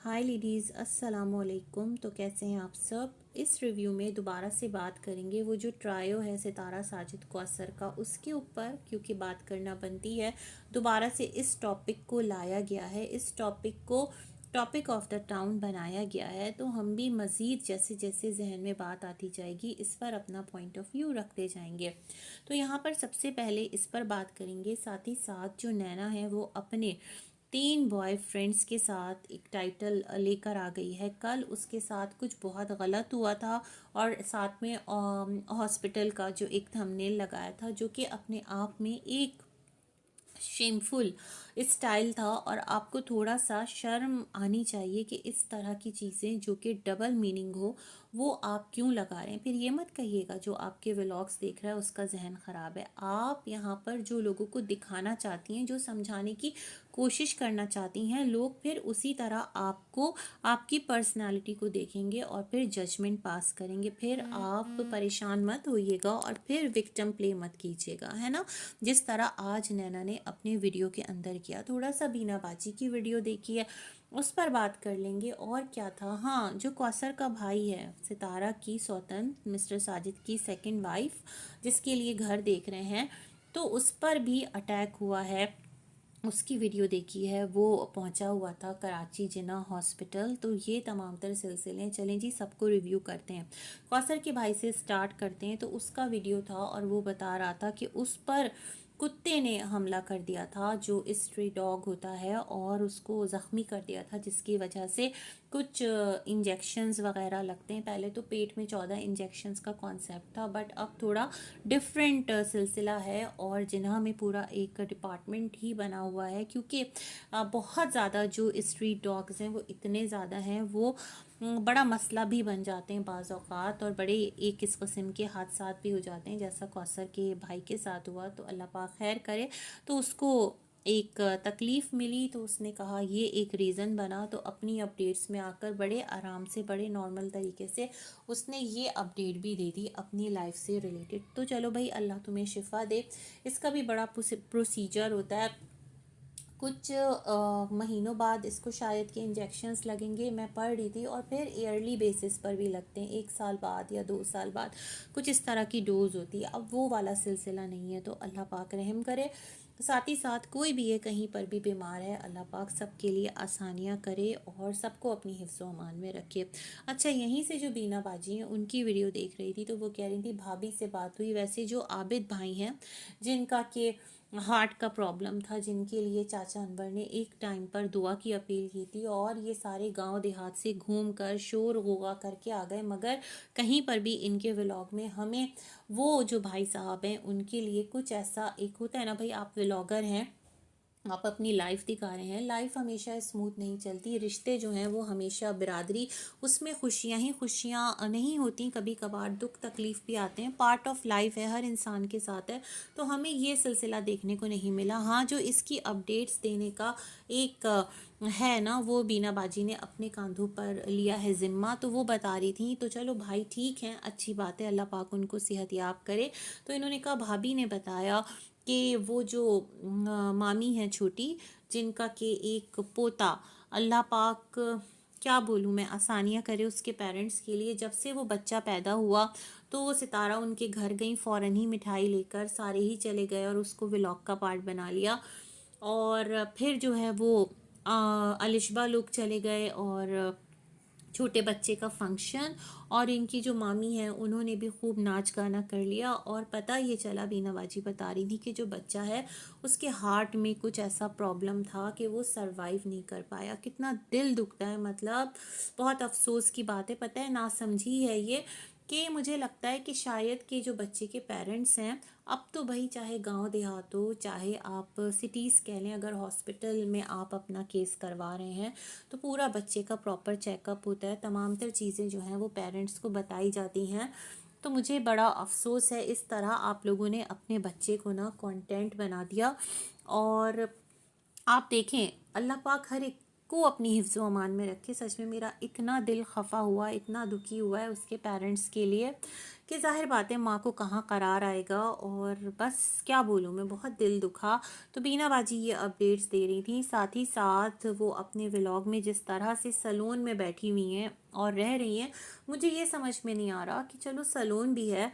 हाय ladies, अस्सलाम वालेकुम। तो कैसे हैं आप सब। इस रिव्यू में दोबारा से बात करेंगे वो जो ट्रायो है सितारा साजिद कौसर का, उसके ऊपर, क्योंकि बात करना बनती है। दोबारा से इस टॉपिक को लाया गया है, इस टॉपिक को टॉपिक ऑफ द टाउन बनाया गया है। तो हम भी मज़ीद जैसे जैसे जहन में बात आती जाएगी इस पर अपना पॉइंट ऑफ व्यू रखते जाएंगे। तो यहाँ पर सबसे पहले इस पर बात करेंगे। साथ ही साथ जो नैना है वो अपने 3 बॉयफ्रेंड्स के साथ एक टाइटल लेकर आ गई है। कल उसके साथ कुछ बहुत गलत हुआ था और साथ में हॉस्पिटल का जो एक थंबनेल लगाया था, जो कि अपने आप में एक शेमफुल स्टाइल था। और आपको थोड़ा सा शर्म आनी चाहिए कि इस तरह की चीज़ें जो कि डबल मीनिंग हो वो आप क्यों लगा रहे हैं। फिर ये मत कहिएगा जो आपके व्लॉग्स देख रहा है उसका जहन ख़राब है। आप यहाँ पर जो लोगों को दिखाना चाहती हैं, जो समझाने की कोशिश करना चाहती हैं, लोग फिर उसी तरह आपको, आपकी पर्सनालिटी को देखेंगे और फिर जजमेंट पास करेंगे। फिर आप परेशान मत होइएगा और फिर विक्टिम प्ले मत कीजिएगा, है ना। जिस तरह आज नैना ने अपने वीडियो के अंदर किया। थोड़ा सा बीना बाजी की वीडियो देखी है, उस पर बात कर लेंगे। और क्या था, हाँ, जो कौसर का भाई है, सितारा की सौतन, मिस्टर साजिद की सेकंड वाइफ, जिसके लिए घर देख रहे हैं, तो उस पर भी अटैक हुआ है। उसकी वीडियो देखी है, वो पहुंचा हुआ था कराची जिना हॉस्पिटल। तो ये तमाम तर सिलसिले, चलें जी सबको रिव्यू करते हैं। कौसर के भाई से स्टार्ट करते हैं। तो उसका वीडियो था और वो बता रहा था कि उस पर कुत्ते ने हमला कर दिया था, जो स्ट्री डॉग होता है, और उसको ज़ख्मी कर दिया था, जिसकी वजह से कुछ इंजेक्शंस वगैरह लगते हैं। पहले तो पेट में 14 इंजेक्शंस का कॉन्सेप्ट था, बट अब थोड़ा डिफरेंट सिलसिला है। और जिन्हा में पूरा एक डिपार्टमेंट ही बना हुआ है, क्योंकि बहुत ज़्यादा जो स्ट्रीट डॉग्स हैं वो इतने ज़्यादा हैं, वो बड़ा मसला भी बन जाते हैं बाज़ औक़ात, और बड़े एक इस किस्म के हादसा भी हो जाते हैं, जैसा कौसर के भाई के साथ हुआ। तो अल्लाह पाक खैर करे। तो उसको एक तकलीफ़ मिली, तो उसने कहा ये एक रीज़न बना। तो अपनी अपडेट्स में आकर बड़े आराम से, बड़े नॉर्मल तरीके से उसने ये अपडेट भी दे दी अपनी लाइफ से रिलेटेड। तो चलो भाई, अल्लाह तुम्हें शिफा दे। इसका भी बड़ा प्रोसीजर होता है। कुछ महीनों बाद इसको शायद के इंजेक्शंस लगेंगे, मैं पढ़ रही थी। और फिर ईयरली बेसिस पर भी लगते हैं, 1 साल बाद या 2 साल बाद, कुछ इस तरह की डोज होती है। अब वो वाला सिलसिला नहीं है, तो अल्लाह पाक रहम करे। साथ ही साथ कोई भी है कहीं पर भी बीमार है, अल्लाह पाक सबके लिए आसानियाँ करे और सबको अपनी हिफ्ज़ व अमान में रखे। अच्छा, यहीं से जो बीना बाजी हैं उनकी वीडियो देख रही थी, तो वो कह रही थी भाभी से बात हुई। वैसे जो आबिद भाई हैं, जिनका के हार्ट का प्रॉब्लम था, जिनके लिए चाचा अनवर ने एक टाइम पर दुआ की अपील की थी, और ये सारे गांव देहात से घूम कर शोर गुगा करके आ गए, मगर कहीं पर भी इनके व्लॉग में हमें वो जो भाई साहब हैं उनके लिए कुछ ऐसा, एक होता है ना भाई, आप व्लॉगर हैं, आप अपनी लाइफ दिखा रहे हैं। लाइफ हमेशा स्मूथ नहीं चलती, रिश्ते जो हैं वो हमेशा बिरादरी, उसमें खुशियां ही खुशियां नहीं होती, कभी कभार दुख तकलीफ भी आते हैं, पार्ट ऑफ लाइफ है, हर इंसान के साथ है। तो हमें ये सिलसिला देखने को नहीं मिला। हाँ, जो इसकी अपडेट्स देने का एक है ना, वो बीना बाजी ने अपने कंधों पर लिया है ज़िम्मा, तो वो बता रही थी। तो चलो भाई ठीक है, अच्छी बात है, अल्लाह पाक उनको सेहत याब करे। तो इन्होंने कहा, भाभी ने बताया कि वो जो मामी है छोटी, जिनका के एक पोता, अल्लाह पाक क्या बोलूँ मैं, आसानियाँ करे उसके पेरेंट्स के लिए। जब से वो बच्चा पैदा हुआ तो वो सितारा उनके घर गई, फ़ौरन ही मिठाई लेकर, सारे ही चले गए और उसको व्लॉग का पार्ट बना लिया। और फिर जो है वो अलिशबा लोग चले गए, और छोटे बच्चे का फंक्शन, और इनकी जो मामी है उन्होंने भी खूब नाच गाना कर लिया। और पता ये चला, बीना बाजी बता रही थी कि जो बच्चा है उसके हार्ट में कुछ ऐसा प्रॉब्लम था कि वो सरवाइव नहीं कर पाया। कितना दिल दुखता है, मतलब बहुत अफसोस की बात है। पता है, नासमझी है ये, कि मुझे लगता है कि शायद कि जो बच्चे के पेरेंट्स हैं, अब तो भाई चाहे गांव देहात हो, चाहे आप सिटीज़ कह लें, अगर हॉस्पिटल में आप अपना केस करवा रहे हैं तो पूरा बच्चे का प्रॉपर चेकअप होता है, तमाम तर चीज़ें जो हैं वो पेरेंट्स को बताई जाती हैं। तो मुझे बड़ा अफसोस है, इस तरह आप लोगों ने अपने बच्चे को ना कंटेंट बना दिया। और आप देखें, अल्लाह पाक हर एक को अपनी हिफ्ज़ व अमान में रखे। सच में मेरा इतना दिल खफा हुआ, इतना दुखी हुआ है उसके पेरेंट्स के लिए, कि ज़ाहिर बात है माँ को कहाँ करार आएगा। और बस क्या बोलूँ, मैं बहुत दिल दुखा। तो बीना बाजी ये अपडेट्स दे रही थी, साथ ही साथ वो अपने व्लॉग में जिस तरह से सैलून में बैठी हुई हैं और रह रही हैं, मुझे ये समझ में नहीं आ रहा कि चलो सैलून भी है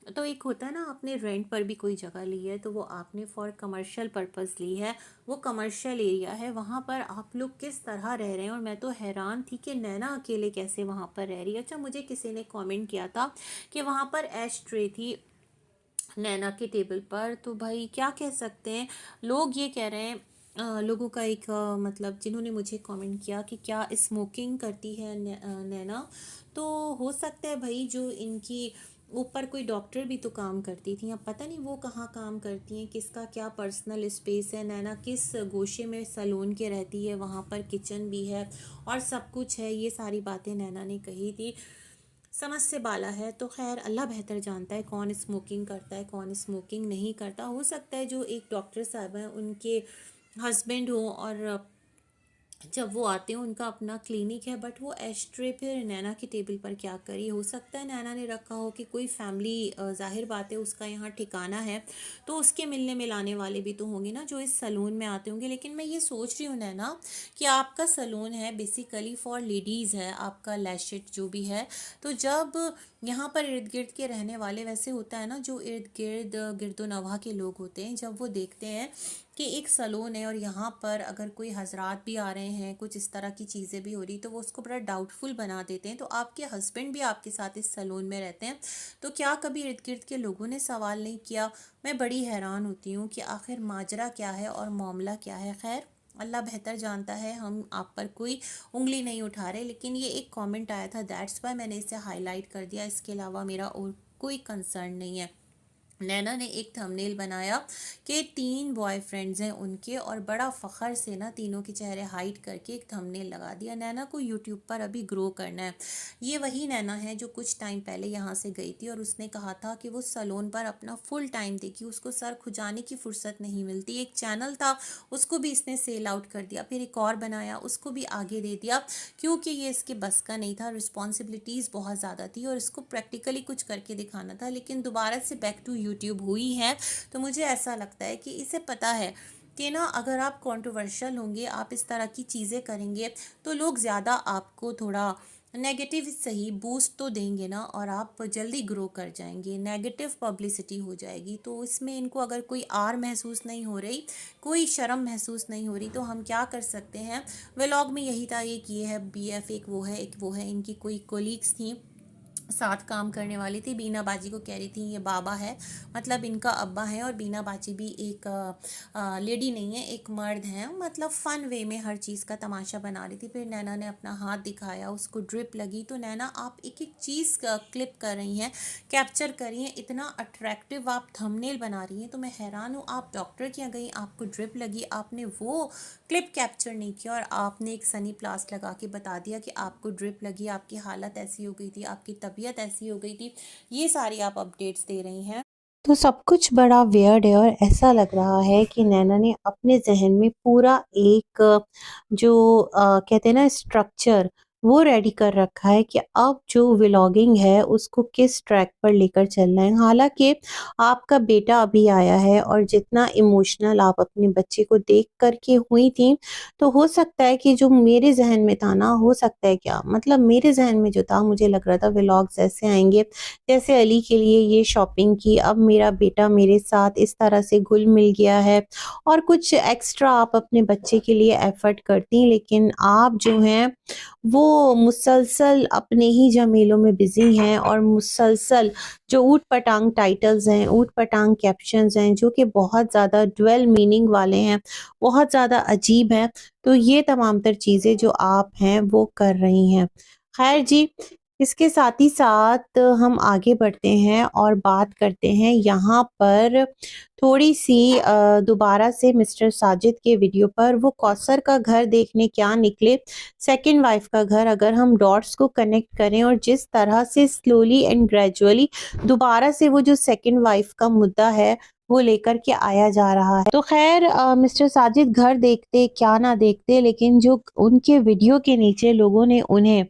तो एक होता है ना, आपने रेंट पर भी कोई जगह ली है तो वो आपने फॉर कमर्शियल पर्पस ली है, वो कमर्शियल एरिया है, वहाँ पर आप लोग किस तरह रह रहे हैं। और मैं तो हैरान थी कि नैना अकेले कैसे वहाँ पर रह रही है। अच्छा, मुझे किसी ने कमेंट किया था कि वहाँ पर ऐश ट्रे थी नैना के टेबल पर, तो भाई क्या कह सकते हैं, लोग ये कह रहे हैं लोगों का एक मतलब जिन्होंने मुझे कमेंट किया कि क्या स्मोकिंग करती है नैना। तो हो सकता है भाई, जो इनकी ऊपर कोई डॉक्टर भी तो काम करती थी, अब पता नहीं वो कहाँ काम करती हैं, किसका क्या पर्सनल स्पेस है, नैना किस गोशे में सैलून के रहती है, वहाँ पर किचन भी है और सब कुछ है। ये सारी बातें नैना ने कही थी, समझ से बाला है। तो खैर अल्लाह बेहतर जानता है कौन स्मोकिंग करता है कौन स्मोकिंग नहीं करता। हो सकता है जो एक डॉक्टर साहब हैं उनके हस्बैंड हो और जब वो आते हैं उनका अपना क्लिनिक है, बट वो एस्ट्रे फिर नैना की टेबल पर क्या करी। हो सकता है नैना ने रखा हो कि कोई फैमिली, जाहिर बात है उसका यहाँ ठिकाना है तो उसके मिलने मिलाने वाले भी तो होंगे ना जो इस सलून में आते होंगे। लेकिन मैं ये सोच रही हूँ नैना कि आपका सलून है बेसिकली फॉर लेडीज़ है, आपका लैशिट जो भी है, तो जब यहाँ पर इर्द गिर्द के रहने वाले, वैसे होता है ना जो इर्द गिर्द गिरदो नवाह के लोग होते हैं, जब वो देखते हैं कि एक सलून है और यहाँ पर अगर कोई हजरात भी आ रहे हैं, कुछ इस तरह की चीज़ें भी हो रही, तो वो उसको बड़ा डाउटफुल बना देते हैं। तो आपके हस्बैंड भी आपके साथ इस सलून में रहते हैं, तो क्या कभी इर्द गिर्द के लोगों ने सवाल नहीं किया। मैं बड़ी हैरान होती हूँ कि आखिर माजरा क्या है और मामला क्या है। खैर अल्लाह बेहतर जानता है, हम आप पर कोई उंगली नहीं उठा रहे, लेकिन ये एक कमेंट आया था, दैट्स वाई मैंने इसे हाईलाइट कर दिया। इसके अलावा मेरा और कोई कंसर्न नहीं है। नैना ने एक थंबनेल बनाया कि 3 बॉयफ्रेंड्स हैं उनके, और बड़ा फ़ख्र से ना तीनों के चेहरे हाइड करके एक थंबनेल लगा दिया। नैना को यूट्यूब पर अभी ग्रो करना है। ये वही नैना है जो कुछ टाइम पहले यहाँ से गई थी और उसने कहा था कि वो सैलून पर अपना फुल टाइम देगी, उसको सर खुजाने की फुर्सत नहीं मिलती। एक चैनल था उसको भी इसने सेल आउट कर दिया, फिर एक और बनाया उसको भी आगे दे दिया, क्योंकि ये इसके बस का नहीं था, रिस्पॉन्सिबिलिटीज़ बहुत ज़्यादा थी और इसको प्रैक्टिकली कुछ करके दिखाना था। लेकिन दोबारा से बैक टू यूट्यूब हुई है, तो मुझे ऐसा लगता है कि इसे पता है कि ना अगर आप कंट्रोवर्शियल होंगे, आप इस तरह की चीज़ें करेंगे तो लोग ज़्यादा आपको थोड़ा नेगेटिव सही बूस्ट तो देंगे ना, और आप जल्दी ग्रो कर जाएंगे, नेगेटिव पब्लिसिटी हो जाएगी। तो इसमें इनको अगर कोई आर महसूस नहीं हो रही, कोई शर्म महसूस नहीं हो रही, तो हम क्या कर सकते हैं। व्लॉग में यही था, एक ये है बीएफ, एक वो है, एक वो है। इनकी कोई कोलीग्स थी, साथ काम करने वाली थी, बीना बाजी को कह रही थी ये बाबा है, मतलब इनका अब्बा है, और बीना बाजी भी एक लेडी नहीं है, एक मर्द है। मतलब फ़न वे में हर चीज़ का तमाशा बना रही थी। फिर नैना ने अपना हाथ दिखाया, उसको ड्रिप लगी। तो नैना आप एक एक चीज़ क्लिप कर रही हैं, कैप्चर कर रही हैं, इतना अट्रैक्टिव आप थंबनेल बना रही हैं। तो मैं हैरान हूँ, आप डॉक्टर के यहाँ गई, आपको ड्रिप लगी, आपने वो क्लिप कैप्चर नहीं किया और आपने एक सनी प्लास लगा के बता दिया कि आपको ड्रिप लगी, आपकी हालत ऐसी हो गई थी, आपकी तबीयत ऐसी हो गई थी। ये सारी आप अपडेट्स दे रही हैं, तो सब कुछ बड़ा वियर्ड है। और ऐसा लग रहा है कि नैना ने अपने जहन में पूरा एक जो कहते हैं ना स्ट्रक्चर, वो रेडी कर रखा है कि अब जो व्लॉगिंग है उसको किस ट्रैक पर लेकर चलना है। हालांकि आपका बेटा अभी आया है और जितना इमोशनल आप अपने बच्चे को देख करके हुई थी, तो हो सकता है कि जो मेरे जहन में था ना, हो सकता है क्या मतलब मेरे जहन में जो था, मुझे लग रहा था व्लॉग्स ऐसे आएंगे जैसे अली के लिए ये शॉपिंग की, अब मेरा बेटा मेरे साथ इस तरह से घुल मिल गया है, और कुछ एक्स्ट्रा आप अपने बच्चे के लिए एफर्ट करती। लेकिन आप जो हैं वो मुसलसल अपने ही झमेलों में बिजी हैं, और मुसलसल जो ऊट पटांग टाइटल्स हैं, ऊट पटांग कैप्शंस हैं, जो कि बहुत ज़्यादा ड्वेल मीनिंग वाले हैं, बहुत ज़्यादा अजीब हैं। तो ये तमाम तर चीज़ें जो आप हैं वो कर रही हैं। खैर जी, इसके साथ ही साथ हम आगे बढ़ते हैं और बात करते हैं यहाँ पर थोड़ी सी दोबारा से मिस्टर साजिद के वीडियो पर। वो कौसर का घर देखने क्या निकले, सेकंड वाइफ का घर। अगर हम डॉट्स को कनेक्ट करें और जिस तरह से स्लोली एंड ग्रेजुअली दोबारा से वो जो सेकंड वाइफ का मुद्दा है वो लेकर के आया जा रहा है, तो खैर मिस्टर साजिद घर देखते क्या ना देखते, लेकिन जो उनके वीडियो के नीचे लोगों ने उन्हें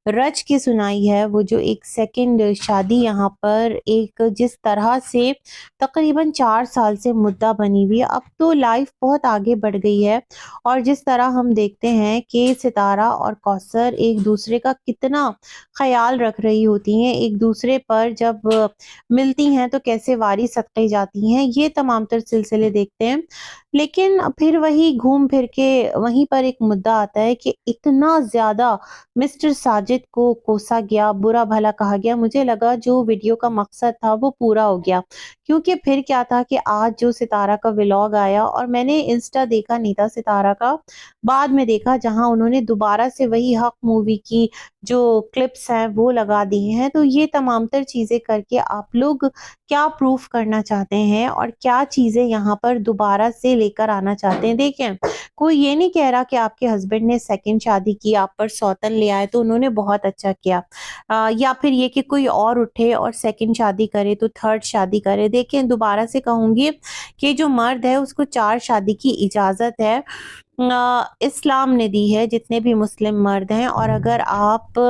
रच के सुनाई है। वो जो एक सेकंड शादी यहाँ पर एक जिस तरह से तकरीबन 4 साल से मुद्दा बनी हुई है, अब तो लाइफ बहुत आगे बढ़ गई है। और जिस तरह हम देखते हैं कि सितारा और कौसर एक दूसरे का कितना ख्याल रख रही होती हैं, एक दूसरे पर जब मिलती हैं तो कैसे वारी सदके जाती हैं, ये तमाम तर सिलसिले देखते हैं। लेकिन फिर वही घूम फिर के वहीं पर एक मुद्दा आता है कि इतना ज़्यादा मिस्टर साजिद को कोसा गया, बुरा-भला कहा गया। मुझे लगा जो वीडियो का मकसद था वो पूरा हो गया। क्योंकि फिर क्या था कि आज जो सितारा का व्लॉग आया और मैंने इंस्टा देखा नहीं था सितारा का, बाद में देखा जहाँ उन्होंने दोबारा से वही हक़ मूवी की जो क्लिप्स हैं वो लगा दिए हैं। तो ये तमाम तर चीज़ें करके आप लोग क्या प्रूफ़ करना चाहते हैं और क्या चीज़ें यहाँ पर दोबारा से लेकर आना चाहते हैं? देखें, कोई ये नहीं कह रहा कि आपके हस्बैंड ने सेकंड शादी की, आप पर सौतन ले आए तो उन्होंने बहुत अच्छा किया। या फिर ये कि कोई और उठे और सेकंड शादी करे तो थर्ड शादी करे। देखें, दोबारा से कहूँगी कि जो मर्द है उसको 4 शादी की इजाज़त है। इस्लाम ने दी है, जितने भी मुस्लिम मर्द हैं। और अगर आप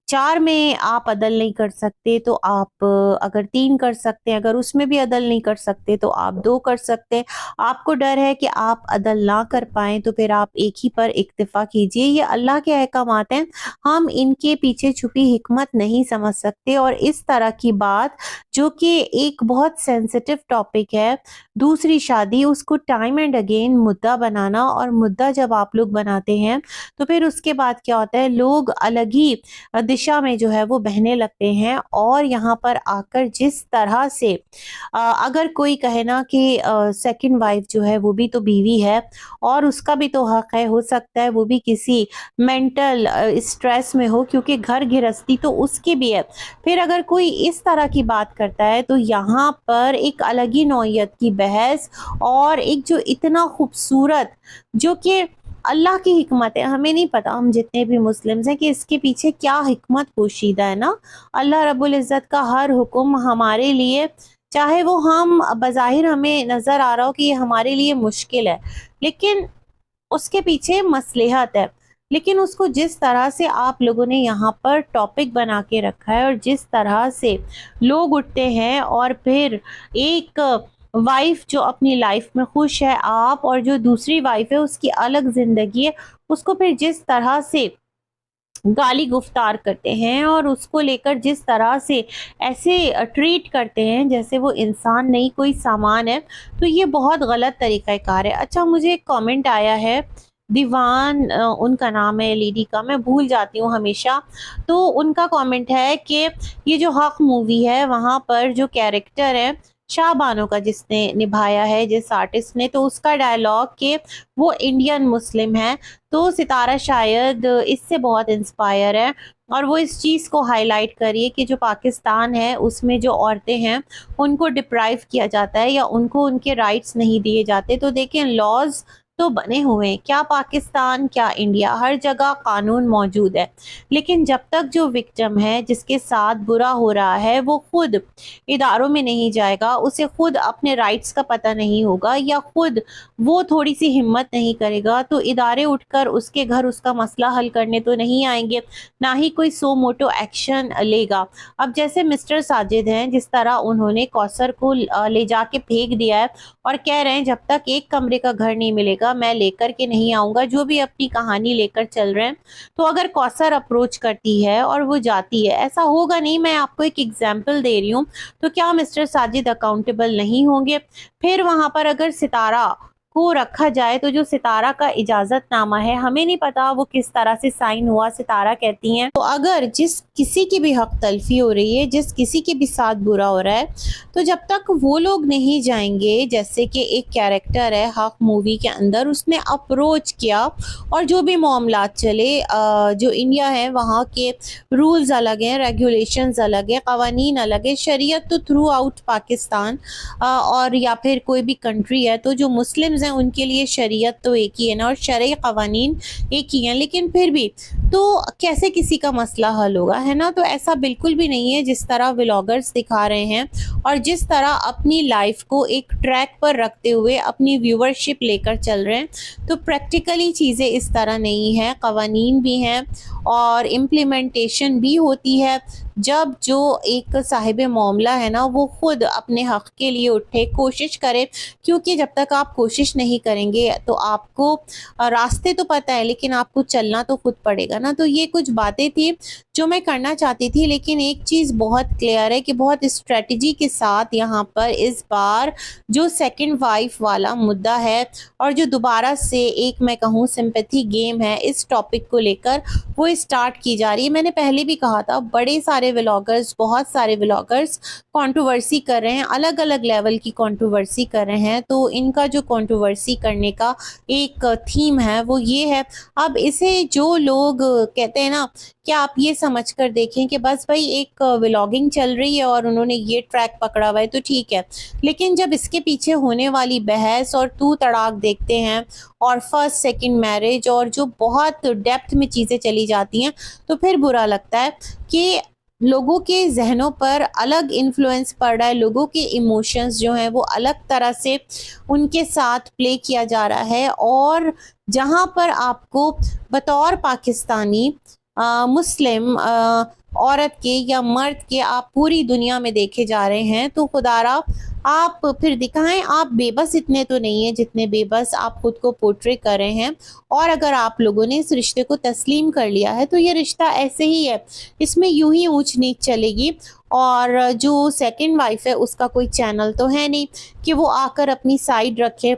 4 में आप अदल नहीं कर सकते तो आप अगर 3 कर सकते हैं, अगर उसमें भी अदल नहीं कर सकते तो आप 2 कर सकते हैं। आपको डर है कि आप अदल ना कर पाएँ तो फिर आप एक ही पर इक्तिफ़ा कीजिए। ये अल्लाह के अहकामात हैं, हम इनके पीछे छुपी हिकमत नहीं समझ सकते। और इस तरह की बात जो कि एक बहुत सेंसिटिव टॉपिक है, दूसरी शादी, उसको टाइम एंड अगेन मुद्दा बनाना। और मुद्दा जब आप लोग बनाते हैं तो फिर उसके बाद क्या होता है, लोग अलग ही दिशा में जो है वो बहने लगते हैं। और यहाँ पर आकर जिस तरह से अगर कोई कहे ना कि सेकंड वाइफ जो है वो भी तो बीवी है और उसका भी तो हक है, हो सकता है वो भी किसी मेंटल स्ट्रेस में हो, क्योंकि घर गृहस्थी तो उसकी भी है। फिर अगर कोई इस तरह की बात करता है तो यहाँ पर एक अलग ही नौइयत की बहस और एक जो इतना खूबसूरत, जो कि अल्लाह की हिकमत है, हमें नहीं पता, हम जितने भी मुस्लिम्स हैं, कि इसके पीछे क्या हिकमत पोशीदा है ना। अल्लाह रब्बुल इज़्ज़त का हर हुक्म हमारे लिए, चाहे वो हम बज़ाहिर हमें नज़र आ रहा हो कि ये हमारे लिए मुश्किल है, लेकिन उसके पीछे मसलहत है। लेकिन उसको जिस तरह से आप लोगों ने यहाँ पर टॉपिक बना के रखा है और जिस तरह से लोग उठते हैं और फिर एक वाइफ जो अपनी लाइफ में खुश है, आप, और जो दूसरी वाइफ है उसकी अलग ज़िंदगी है, उसको फिर जिस तरह से गाली गुफ्तार करते हैं और उसको लेकर जिस तरह से ऐसे ट्रीट करते हैं जैसे वो इंसान नहीं कोई सामान है, तो ये बहुत गलत तरीक़ाकार है। अच्छा, मुझे एक कमेंट आया है, दीवान उनका नाम है, लेडी का मैं भूल जाती हूँ हमेशा। तो उनका कमेंट है कि ये जो हक़ मूवी है वहाँ पर जो कैरेक्टर है शाहबानो का जिसने निभाया है, जिस आर्टिस्ट ने, तो उसका डायलॉग कि वो इंडियन मुस्लिम है। तो सितारा शायद इससे बहुत इंस्पायर है और वो इस चीज़ को हाईलाइट करिए कि जो पाकिस्तान है उसमें जो औरतें हैं उनको डिप्राइव किया जाता है या उनको उनके राइट्स नहीं दिए जाते। तो देखें, लॉज तो बने हुए हैं, क्या पाकिस्तान क्या इंडिया, हर जगह कानून मौजूद है। लेकिन जब तक जो विक्टिम है, जिसके साथ बुरा हो रहा है, वो खुद इदारों में नहीं जाएगा, उसे खुद अपने राइट्स का पता नहीं होगा या खुद वो थोड़ी सी हिम्मत नहीं करेगा, तो इदारे उठकर उसके घर उसका मसला हल करने तो नहीं आएंगे, ना ही कोई सो मोटो एक्शन लेगा। अब जैसे मिस्टर साजिद हैं, जिस तरह उन्होंने कौसर को ले जाके फेंक दिया है और कह रहे हैं जब तक एक कमरे का घर नहीं मिलेगा मैं लेकर के नहीं आऊँगा, जो भी अपनी कहानी लेकर चल रहे हैं। तो अगर कौसर अप्रोच करती है और वो जाती है, ऐसा होगा नहीं, मैं आपको एक एग्जांपल दे रही हूँ, तो क्या मिस्टर साजिद अकाउंटेबल नहीं होंगे? फिर वहाँ पर अगर सितारा को रखा जाए तो जो सितारा का इजाज़तनामा है, हमें नहीं पता वो किस तरह से साइन हुआ, सितारा कहती हैं। तो अगर जिस किसी की भी हक तलफी हो रही है, जिस किसी के भी साथ बुरा हो रहा है, तो जब तक वो लोग नहीं जाएंगे, जैसे कि एक कैरेक्टर है हक मूवी के अंदर, उसने अप्रोच किया और जो भी मामलात चले, जो इंडिया है वहाँ के रूल्स अलग हैं, रेगुलेशंस अलग है, कवानीन अलग है, शरीयत तो थ्रू आउट पाकिस्तान और या फिर कोई भी कंट्री है, तो जो मुस्लिम्स हैं उनके लिए शरीयत तो एक ही है ना, और शरई कवानीन एक ही हैं। लेकिन फिर भी तो कैसे किसी का मसला हल होगा, है ना। तो ऐसा बिल्कुल भी नहीं है जिस तरह व्लॉगर्स दिखा रहे हैं और जिस तरह अपनी लाइफ को एक ट्रैक पर रखते हुए अपनी व्यूअरशिप लेकर चल रहे हैं। तो प्रैक्टिकली चीज़ें इस तरह नहीं है, कवानीन भी हैं और इम्प्लीमेंटेशन भी होती है। जब जो एक साहिब मामला है ना, वो खुद अपने हक़ के लिए उठे, कोशिश करे, क्योंकि जब तक आप कोशिश नहीं करेंगे तो आपको रास्ते तो पता है लेकिन आपको चलना तो खुद पड़ेगा ना। तो ये कुछ बातें थी जो मैं करना चाहती थी, लेकिन एक चीज़ बहुत क्लियर है कि बहुत स्ट्रेटजी के साथ यहाँ पर इस बार जो सेकंड वाइफ वाला मुद्दा है और जो दोबारा से एक मैं कहूँ सिंपैथी गेम है इस टॉपिक को लेकर, वो स्टार्ट की जा रही है। मैंने पहले भी कहा था, बड़े सारे व्लॉगर्स, बहुत सारे व्लॉगर्स कंट्रोवर्सी कर रहे हैं, अलग अलग लेवल की कंट्रोवर्सी कर रहे हैं। तो इनका जो कंट्रोवर्सी करने का एक थीम है वो ये है। अब इसे जो लोग कहते हैं ना, क्या आप ये समझ कर देखें कि बस भाई एक व्लॉगिंग चल रही है और उन्होंने ये ट्रैक पकड़ा हुआ है तो ठीक है, लेकिन जब इसके पीछे होने वाली बहस और तू तड़ाक देखते हैं और फर्स्ट सेकंड मैरिज और जो बहुत डेप्थ में चीज़ें चली जाती हैं, तो फिर बुरा लगता है कि लोगों के जहनों पर अलग इन्फ्लुएंस पड़ रहा है, लोगों के इमोशंस जो हैं वो अलग तरह से उनके साथ प्ले किया जा रहा है। और जहाँ पर आपको बतौर पाकिस्तानी मुस्लिम औरत के या मर्द के आप पूरी दुनिया में देखे जा रहे हैं, तो खुदारा आप फिर दिखाएं, आप बेबस इतने तो नहीं है जितने बेबस आप खुद को पोर्ट्रे कर रहे हैं। और अगर आप लोगों ने इस रिश्ते को तस्लीम कर लिया है तो ये रिश्ता ऐसे ही है, इसमें यूं ही ऊंच नीच चलेगी। और जो सेकंड वाइफ है उसका कोई चैनल तो है नहीं कि वो आकर अपनी साइड रखे।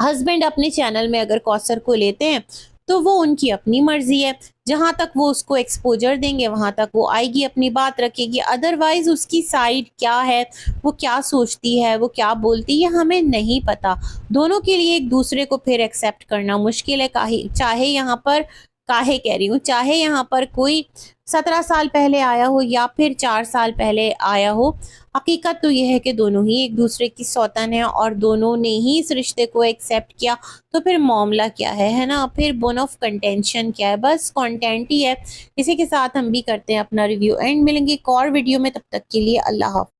हस्बैंड अपने चैनल में अगर कौसर को लेते हैं तो वो उनकी अपनी मर्जी है, जहाँ तक वो उसको एक्सपोजर देंगे वहाँ तक वो आएगी, अपनी बात रखेगी। अदरवाइज उसकी साइड क्या है, वो क्या सोचती है, वो क्या बोलती है, हमें नहीं पता। दोनों के लिए एक दूसरे को फिर एक्सेप्ट करना मुश्किल है। चाहे यहाँ पर काहे कह रही हूँ, चाहे यहाँ पर कोई 17 साल पहले आया हो या फिर 4 साल पहले आया हो, हकीकत तो यह है कि दोनों ही एक दूसरे की सौतन है और दोनों ने ही इस रिश्ते को एक्सेप्ट किया। तो फिर मामला क्या है ना, फिर बोन ऑफ कंटेंशन क्या है, बस कंटेंट ही है। इसी के साथ हम भी करते हैं अपना रिव्यू एंड मिलेंगे एक और वीडियो में, तब तक के लिए अल्लाह हाफ़िज़।